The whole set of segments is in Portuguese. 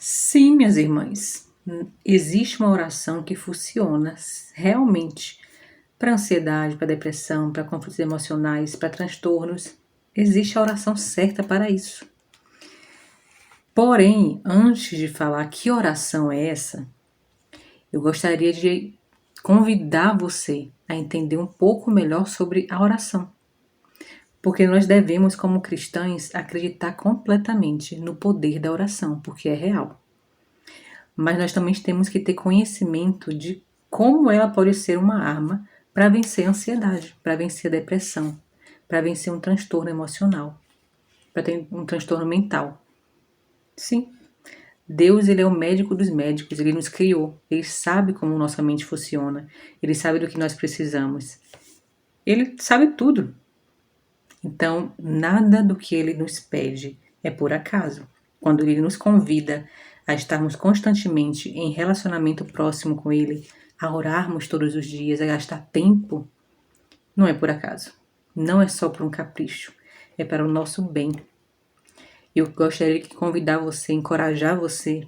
Sim, minhas irmãs, existe uma oração que funciona realmente para ansiedade, para depressão, para conflitos emocionais, para transtornos. Existe a oração certa para isso. Porém, antes de falar que oração é essa, eu gostaria de convidar você a entender um pouco melhor sobre a oração. Porque nós devemos, como cristãos, acreditar completamente no poder da oração, porque é real. Mas nós também temos que ter conhecimento de como ela pode ser uma arma para vencer a ansiedade, para vencer a depressão, para vencer um transtorno emocional, para ter um transtorno mental. Sim, Deus, ele é o médico dos médicos, ele nos criou, ele sabe como nossa mente funciona, ele sabe do que nós precisamos. Ele sabe tudo. Então, nada do que ele nos pede é por acaso. Quando ele nos convida a estarmos constantemente em relacionamento próximo com ele, a orarmos todos os dias, a gastar tempo, não é por acaso. Não é só por um capricho, é para o nosso bem. Eu gostaria de convidar você, encorajar você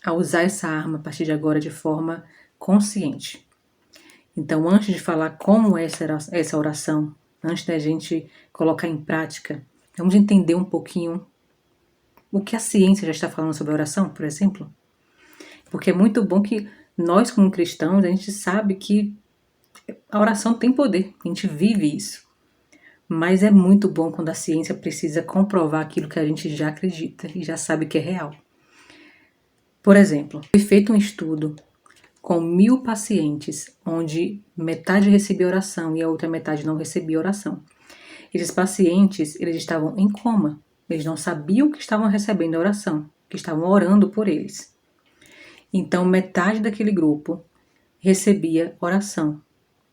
a usar essa arma a partir de agora de forma consciente. Então, antes de falar como é essa oração, antes da gente colocar em prática, vamos entender um pouquinho o que a ciência já está falando sobre a oração, por exemplo. Porque é muito bom que nós, como cristãos, a gente sabe que a oração tem poder, a gente vive isso. Mas é muito bom quando a ciência precisa comprovar aquilo que a gente já acredita e já sabe que é real. Por exemplo, foi feito um estudo com 1.000 pacientes, onde metade recebia oração e a outra metade não recebia oração. Esses pacientes, eles estavam em coma, eles não sabiam que estavam recebendo a oração, que estavam orando por eles. Então, metade daquele grupo recebia oração,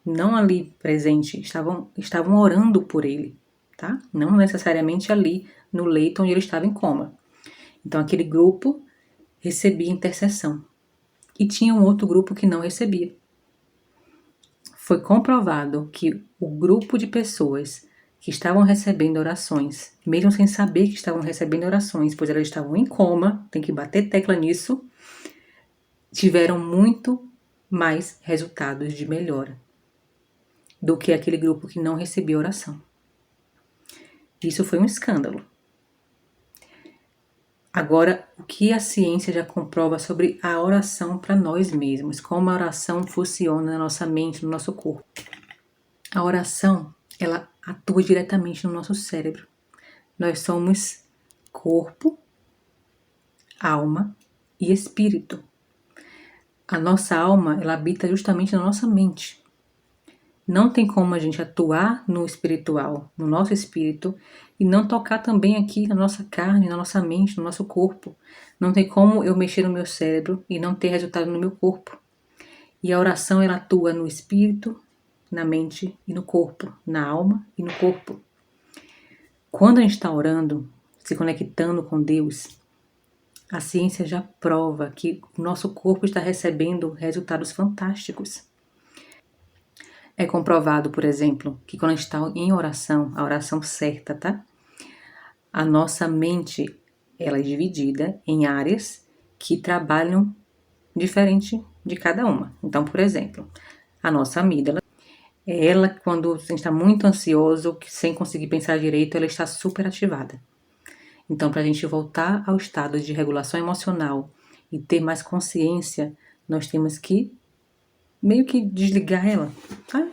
não ali presente, estavam orando por ele, tá? Não necessariamente ali no leito onde ele estava em coma. Então, aquele grupo recebia intercessão. E tinha um outro grupo que não recebia. Foi comprovado que o grupo de pessoas que estavam recebendo orações, mesmo sem saber que estavam recebendo orações, pois elas estavam em coma, tem que bater tecla nisso, tiveram muito mais resultados de melhora do que aquele grupo que não recebia oração. Isso foi um escândalo. Agora, o que a ciência já comprova sobre a oração para nós mesmos, como a oração funciona na nossa mente, no nosso corpo. A oração, ela atua diretamente no nosso cérebro. Nós somos corpo, alma e espírito. A nossa alma, ela habita justamente na nossa mente. Não tem como a gente atuar no espiritual, no nosso espírito, e não tocar também aqui na nossa carne, na nossa mente, no nosso corpo. Não tem como eu mexer no meu cérebro e não ter resultado no meu corpo. E a oração, ela atua no espírito, na mente e no corpo, na alma e no corpo. Quando a gente está orando, se conectando com Deus, a ciência já prova que o nosso corpo está recebendo resultados fantásticos. É comprovado, por exemplo, que quando a gente está em oração, a oração certa, tá? A nossa mente, ela é dividida em áreas que trabalham diferente de cada uma. Então, por exemplo, a nossa amígdala, ela, quando a gente está muito ansioso, sem conseguir pensar direito, ela está super ativada. Então, para a gente voltar ao estado de regulação emocional e ter mais consciência, nós temos que meio que desligar ela, tá?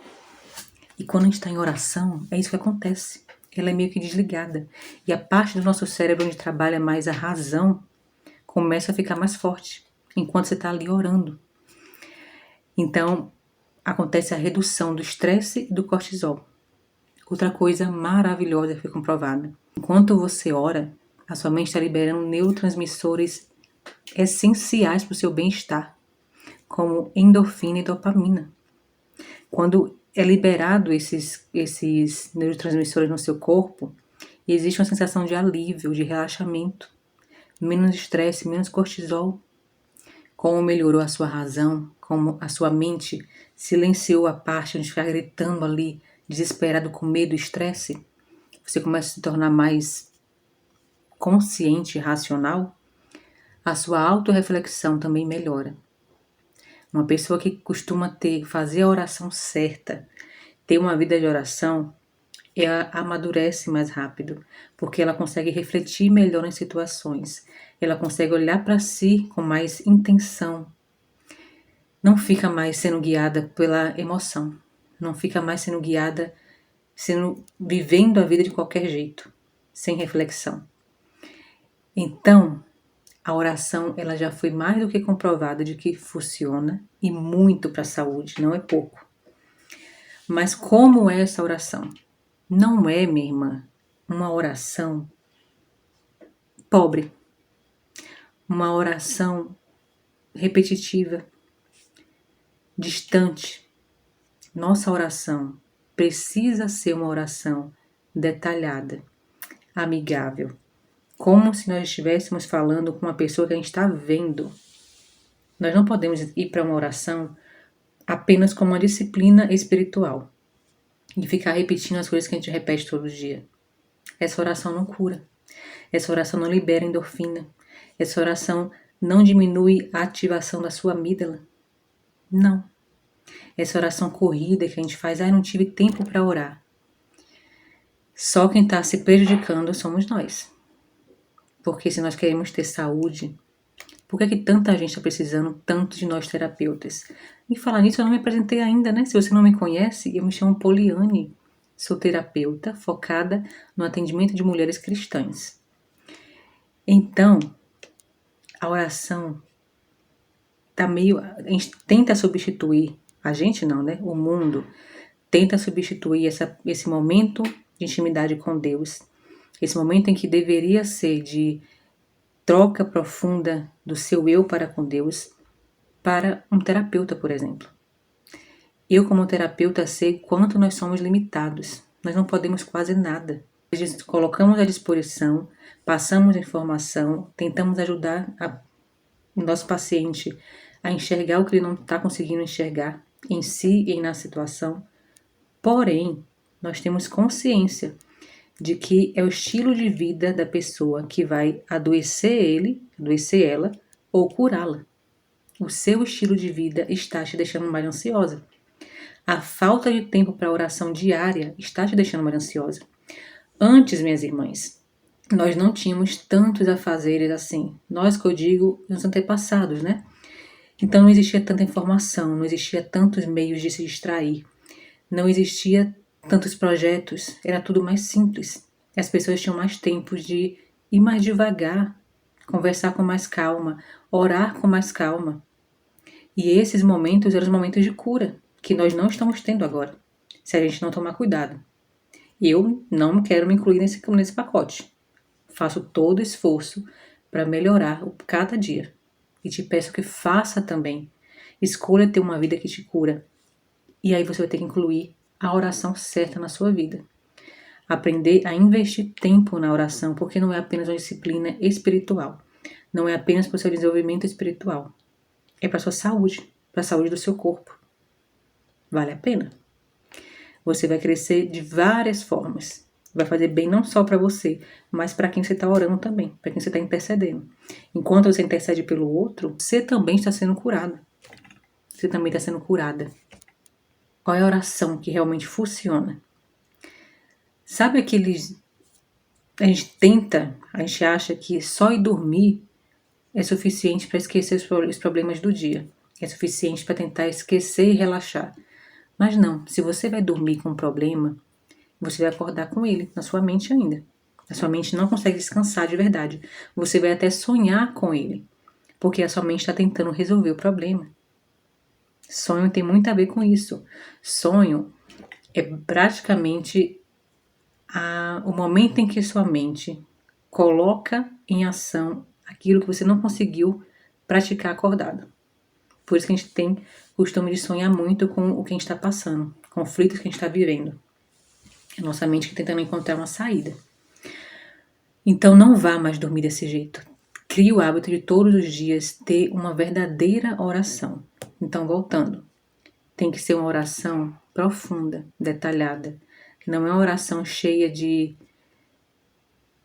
E quando a gente está em oração, é isso que acontece. Ela é meio que desligada. E a parte do nosso cérebro onde trabalha mais a razão começa a ficar mais forte, enquanto você está ali orando. Então, acontece a redução do estresse e do cortisol. Outra coisa maravilhosa que foi comprovada. Enquanto você ora, a sua mente está liberando neurotransmissores essenciais para o seu bem-estar, como endorfina e dopamina. Quando é liberado esses neurotransmissores no seu corpo, existe uma sensação de alívio, de relaxamento, menos estresse, menos cortisol. Como melhorou a sua razão, como a sua mente silenciou a parte de ficar gritando ali, desesperado com medo e estresse, você começa a se tornar mais consciente e racional. A sua autorreflexão também melhora. Uma pessoa que costuma fazer a oração certa, ter uma vida de oração, ela amadurece mais rápido, porque ela consegue refletir melhor em situações, ela consegue olhar para si com mais intenção, não fica mais sendo guiada pela emoção, não fica mais sendo guiada, vivendo a vida de qualquer jeito, sem reflexão. Então, a oração ela já foi mais do que comprovada de que funciona e muito para a saúde, não é pouco. Mas como é essa oração? Não é, minha irmã, uma oração pobre, uma oração repetitiva, distante. Nossa oração precisa ser uma oração detalhada, amigável, como se nós estivéssemos falando com uma pessoa que a gente está vendo. Nós não podemos ir para uma oração apenas como uma disciplina espiritual e ficar repetindo as coisas que a gente repete todo dia. Essa oração não cura. Essa oração não libera endorfina. Essa oração não diminui a ativação da sua amígdala. Não. Essa oração corrida que a gente faz, não tive tempo para orar. Só quem está se prejudicando somos nós. Porque se nós queremos ter saúde, por que tanta gente está precisando tanto de nós terapeutas? E falar nisso, eu não me apresentei ainda, né? Se você não me conhece, eu me chamo Poliane. Sou terapeuta focada no atendimento de mulheres cristãs. Então, a oração tá meio... A gente tenta substituir, a gente não, né? O mundo tenta substituir esse momento de intimidade com Deus. Esse momento em que deveria ser de troca profunda do seu eu para com Deus, para um terapeuta, por exemplo. Eu, como terapeuta, sei quanto nós somos limitados. Nós não podemos quase nada. Colocamos à disposição, passamos informação, tentamos ajudar o nosso paciente a enxergar o que ele não está conseguindo enxergar em si e na situação. Porém, nós temos consciência de que é o estilo de vida da pessoa que vai adoecer ela ou curá-la. O seu estilo de vida está te deixando mais ansiosa. A falta de tempo para oração diária está te deixando mais ansiosa. Antes, minhas irmãs, nós não tínhamos tantos afazeres assim. Nós, que eu digo, os antepassados, né? Então não existia tanta informação, não existia tantos meios de se distrair, não existia tantos projetos, era tudo mais simples. As pessoas tinham mais tempo de ir mais devagar, conversar com mais calma, orar com mais calma. E esses momentos eram os momentos de cura, que nós não estamos tendo agora, se a gente não tomar cuidado. Eu não quero me incluir nesse pacote. Faço todo o esforço para melhorar cada dia. E te peço que faça também. Escolha ter uma vida que te cura. E aí você vai ter que incluir a oração certa na sua vida. Aprender a investir tempo na oração, porque não é apenas uma disciplina espiritual. Não é apenas para o seu desenvolvimento espiritual. É para a sua saúde, para a saúde do seu corpo. Vale a pena. Você vai crescer de várias formas. Vai fazer bem não só para você, mas para quem você está orando também, para quem você está intercedendo. Enquanto você intercede pelo outro, você também está sendo curado. Você também está sendo curada. Qual é a oração que realmente funciona? Sabe aqueles... A gente acha que só ir dormir é suficiente para esquecer os problemas do dia. É suficiente para tentar esquecer e relaxar. Mas não, se você vai dormir com um problema, você vai acordar com ele na sua mente ainda. A sua mente não consegue descansar de verdade. Você vai até sonhar com ele, porque a sua mente está tentando resolver o problema. Sonho tem muito a ver com isso. Sonho é praticamente o momento em que sua mente coloca em ação aquilo que você não conseguiu praticar acordado. Por isso que a gente tem costume de sonhar muito com o que a gente está passando, conflitos que a gente está vivendo. É a nossa mente que tentando encontrar uma saída. Então não vá mais dormir desse jeito. Crie o hábito de todos os dias ter uma verdadeira oração. Então, voltando, tem que ser uma oração profunda, detalhada. Não é uma oração cheia de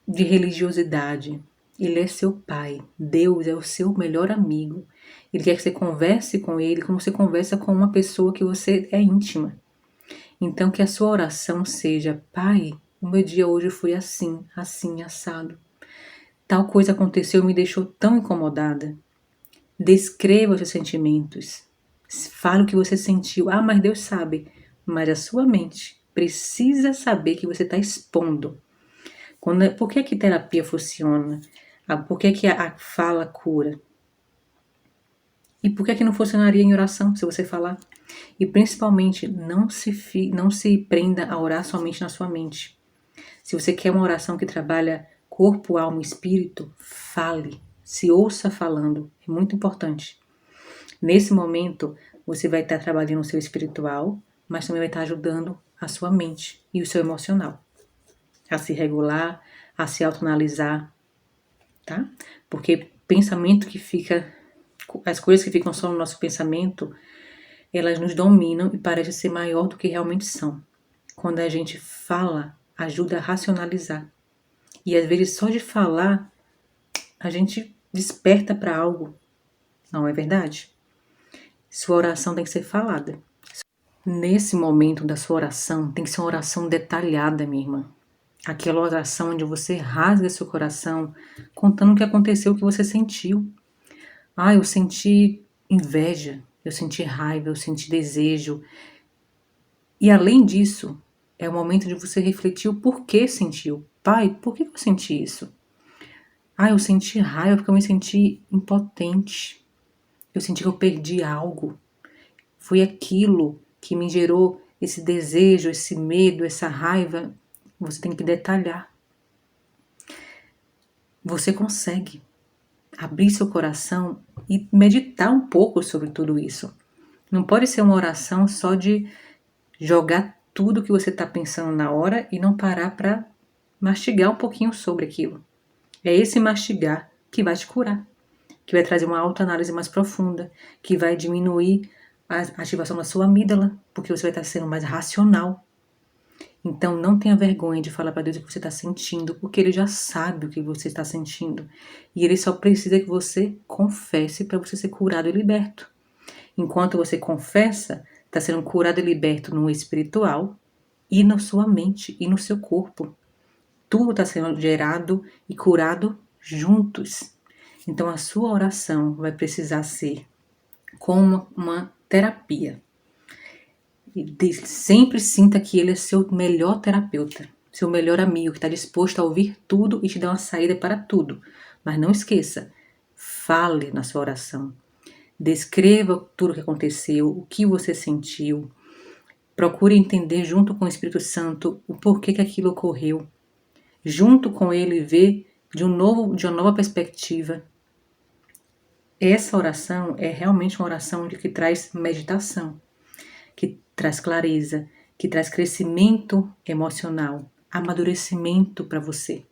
religiosidade. Ele é seu pai. Deus é o seu melhor amigo. Ele quer que você converse com ele como você conversa com uma pessoa que você é íntima. Então que a sua oração seja: Pai, o meu dia hoje foi assim, assim, assado. Tal coisa aconteceu e me deixou tão incomodada. Descreva os seus sentimentos. Fale o que você sentiu. Ah, mas Deus sabe. Mas a sua mente precisa saber que você está expondo. Por que terapia funciona? Por que a fala cura? E por que não funcionaria em oração, se você falar? E principalmente, não se prenda a orar somente na sua mente. Se você quer uma oração que trabalha corpo, alma e espírito, fale. Se ouça falando. É muito importante. Nesse momento, você vai estar trabalhando o seu espiritual, mas também vai estar ajudando a sua mente e o seu emocional a se regular, a se autoanalisar, tá? Porque pensamento que fica, as coisas que ficam só no nosso pensamento, elas nos dominam e parecem ser maior do que realmente são. Quando a gente fala, ajuda a racionalizar. E às vezes só de falar, a gente desperta para algo. Não é verdade? Sua oração tem que ser falada. Nesse momento da sua oração, tem que ser uma oração detalhada, minha irmã. Aquela oração onde você rasga seu coração, contando o que aconteceu, o que você sentiu. Ah, eu senti inveja, eu senti raiva, eu senti desejo. E além disso, é o momento de você refletir o porquê sentiu. Pai, por que eu senti isso? Ah, eu senti raiva porque eu me senti impotente. Eu senti que eu perdi algo. Foi aquilo que me gerou esse desejo, esse medo, essa raiva. Você tem que detalhar. Você consegue abrir seu coração e meditar um pouco sobre tudo isso. Não pode ser uma oração só de jogar tudo que você está pensando na hora e não parar para mastigar um pouquinho sobre aquilo. É esse mastigar que vai te curar, que vai trazer uma autoanálise mais profunda, que vai diminuir a ativação da sua amígdala, porque você vai estar sendo mais racional. Então não tenha vergonha de falar para Deus o que você está sentindo, porque Ele já sabe o que você está sentindo. E Ele só precisa que você confesse para você ser curado e liberto. Enquanto você confessa, está sendo curado e liberto no espiritual e na sua mente e no seu corpo. Tudo está sendo gerado e curado juntos. Então a sua oração vai precisar ser como uma terapia. Sempre sinta que ele é seu melhor terapeuta, seu melhor amigo, que está disposto a ouvir tudo e te dar uma saída para tudo. Mas não esqueça, fale na sua oração. Descreva tudo o que aconteceu, o que você sentiu. Procure entender junto com o Espírito Santo o porquê que aquilo ocorreu. Junto com ele, ver de uma nova perspectiva. Essa oração é realmente uma oração que traz meditação, que traz clareza, que traz crescimento emocional, amadurecimento para você.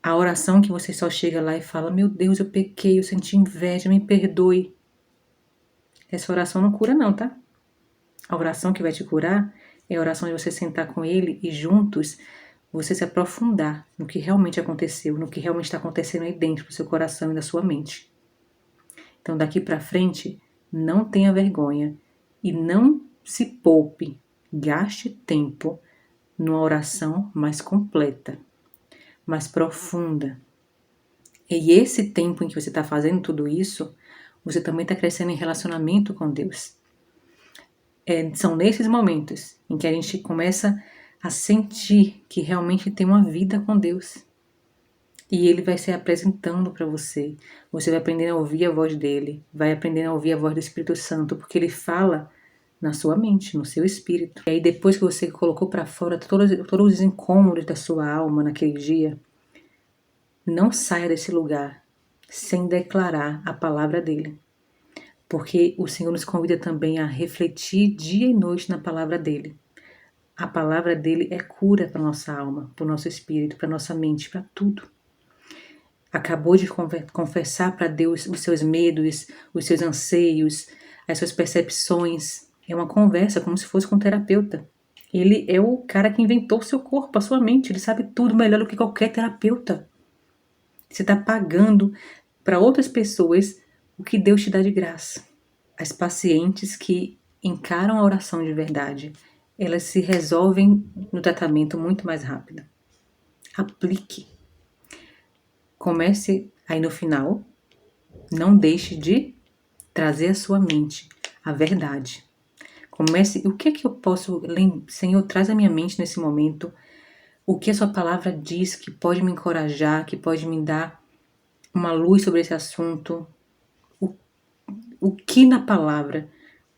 A oração que você só chega lá e fala: meu Deus, eu pequei, eu senti inveja, me perdoe. Essa oração não cura não, tá? A oração que vai te curar é a oração de você sentar com ele e juntos você se aprofundar no que realmente aconteceu, no que realmente está acontecendo aí dentro do seu coração e da sua mente. Então daqui para frente, não tenha vergonha e não se poupe, gaste tempo numa oração mais completa, mais profunda. E esse tempo em que você está fazendo tudo isso, você também está crescendo em relacionamento com Deus. São nesses momentos em que a gente começa a sentir que realmente tem uma vida com Deus. E Ele vai se apresentando para você. Você vai aprendendo a ouvir a voz dele, vai aprendendo a ouvir a voz do Espírito Santo, porque Ele fala na sua mente, no seu espírito. E aí depois que você colocou para fora todos os incômodos da sua alma naquele dia, não saia desse lugar sem declarar a palavra dele. Porque o Senhor nos convida também a refletir dia e noite na palavra dele. A palavra dele é cura para nossa alma, para o nosso espírito, para nossa mente, para tudo. Acabou de confessar para Deus os seus medos, os seus anseios, as suas percepções. É uma conversa como se fosse com um terapeuta. Ele é o cara que inventou o seu corpo, a sua mente. Ele sabe tudo melhor do que qualquer terapeuta. Você está pagando para outras pessoas o que Deus te dá de graça. As pacientes que encaram a oração de verdade, elas se resolvem no tratamento muito mais rápido. Aplique. Comece aí no final. Não deixe de trazer à sua mente a verdade. Comece, o que é que eu posso, Senhor, traz à minha mente nesse momento o que a sua palavra diz que pode me encorajar, que pode me dar uma luz sobre esse assunto. O que na palavra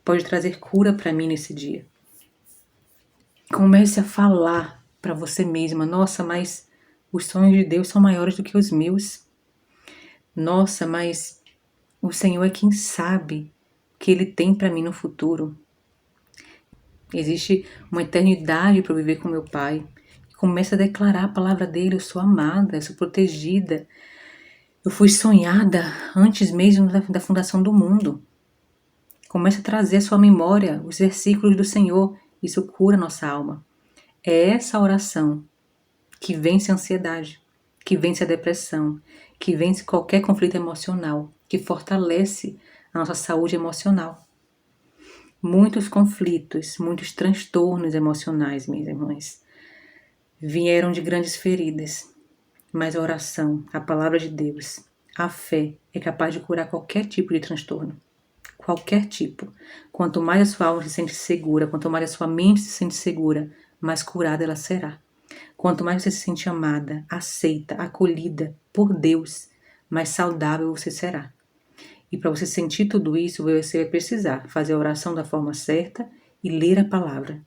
pode trazer cura para mim nesse dia. Comece a falar para você mesma, nossa, mas os sonhos de Deus são maiores do que os meus. Nossa, mas o Senhor é quem sabe o que Ele tem para mim no futuro. Existe uma eternidade para eu viver com meu Pai. Comece a declarar a palavra dele, eu sou amada, eu sou protegida. Eu fui sonhada antes mesmo da fundação do mundo. Comece a trazer à sua memória os versículos do Senhor. Isso cura a nossa alma. É essa oração que vence a ansiedade, que vence a depressão, que vence qualquer conflito emocional, que fortalece a nossa saúde emocional. Muitos conflitos, muitos transtornos emocionais, minhas irmãs, vieram de grandes feridas, mas a oração, a palavra de Deus, a fé é capaz de curar qualquer tipo de transtorno. Qualquer tipo. Quanto mais a sua alma se sente segura, quanto mais a sua mente se sente segura, mais curada ela será. Quanto mais você se sente amada, aceita, acolhida por Deus, mais saudável você será. E para você sentir tudo isso, você vai precisar fazer a oração da forma certa e ler a palavra.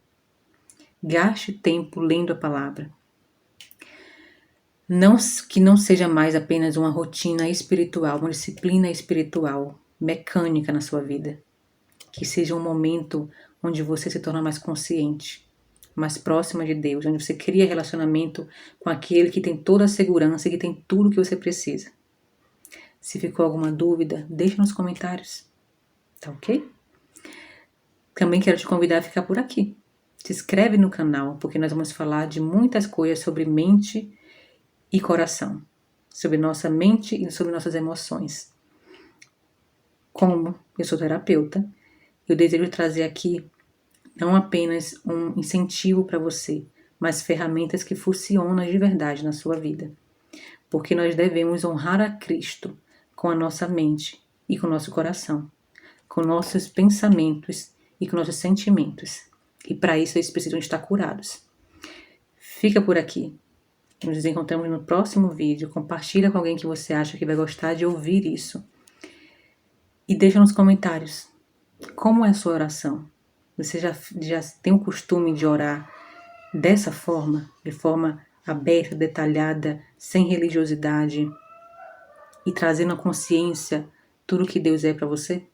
Gaste tempo lendo a palavra. Que não seja mais apenas uma rotina espiritual, uma disciplina espiritual, mecânica na sua vida. Que seja um momento onde você se torna mais consciente, mais próxima de Deus, onde você cria relacionamento com aquele que tem toda a segurança e que tem tudo o que você precisa. Se ficou alguma dúvida, deixe nos comentários, tá ok? Também quero te convidar a ficar por aqui. Se inscreve no canal, porque nós vamos falar de muitas coisas sobre mente e coração, sobre nossa mente e sobre nossas emoções. Como eu sou terapeuta, eu desejo trazer aqui não apenas um incentivo para você, mas ferramentas que funcionam de verdade na sua vida. Porque nós devemos honrar a Cristo com a nossa mente e com o nosso coração, com nossos pensamentos e com nossos sentimentos. E para isso eles precisam estar curados. Fica por aqui. Nos encontramos no próximo vídeo. Compartilha com alguém que você acha que vai gostar de ouvir isso. E deixa nos comentários como é a sua oração. Você já tem o costume de orar dessa forma, de forma aberta, detalhada, sem religiosidade e trazendo à consciência tudo que Deus é para você?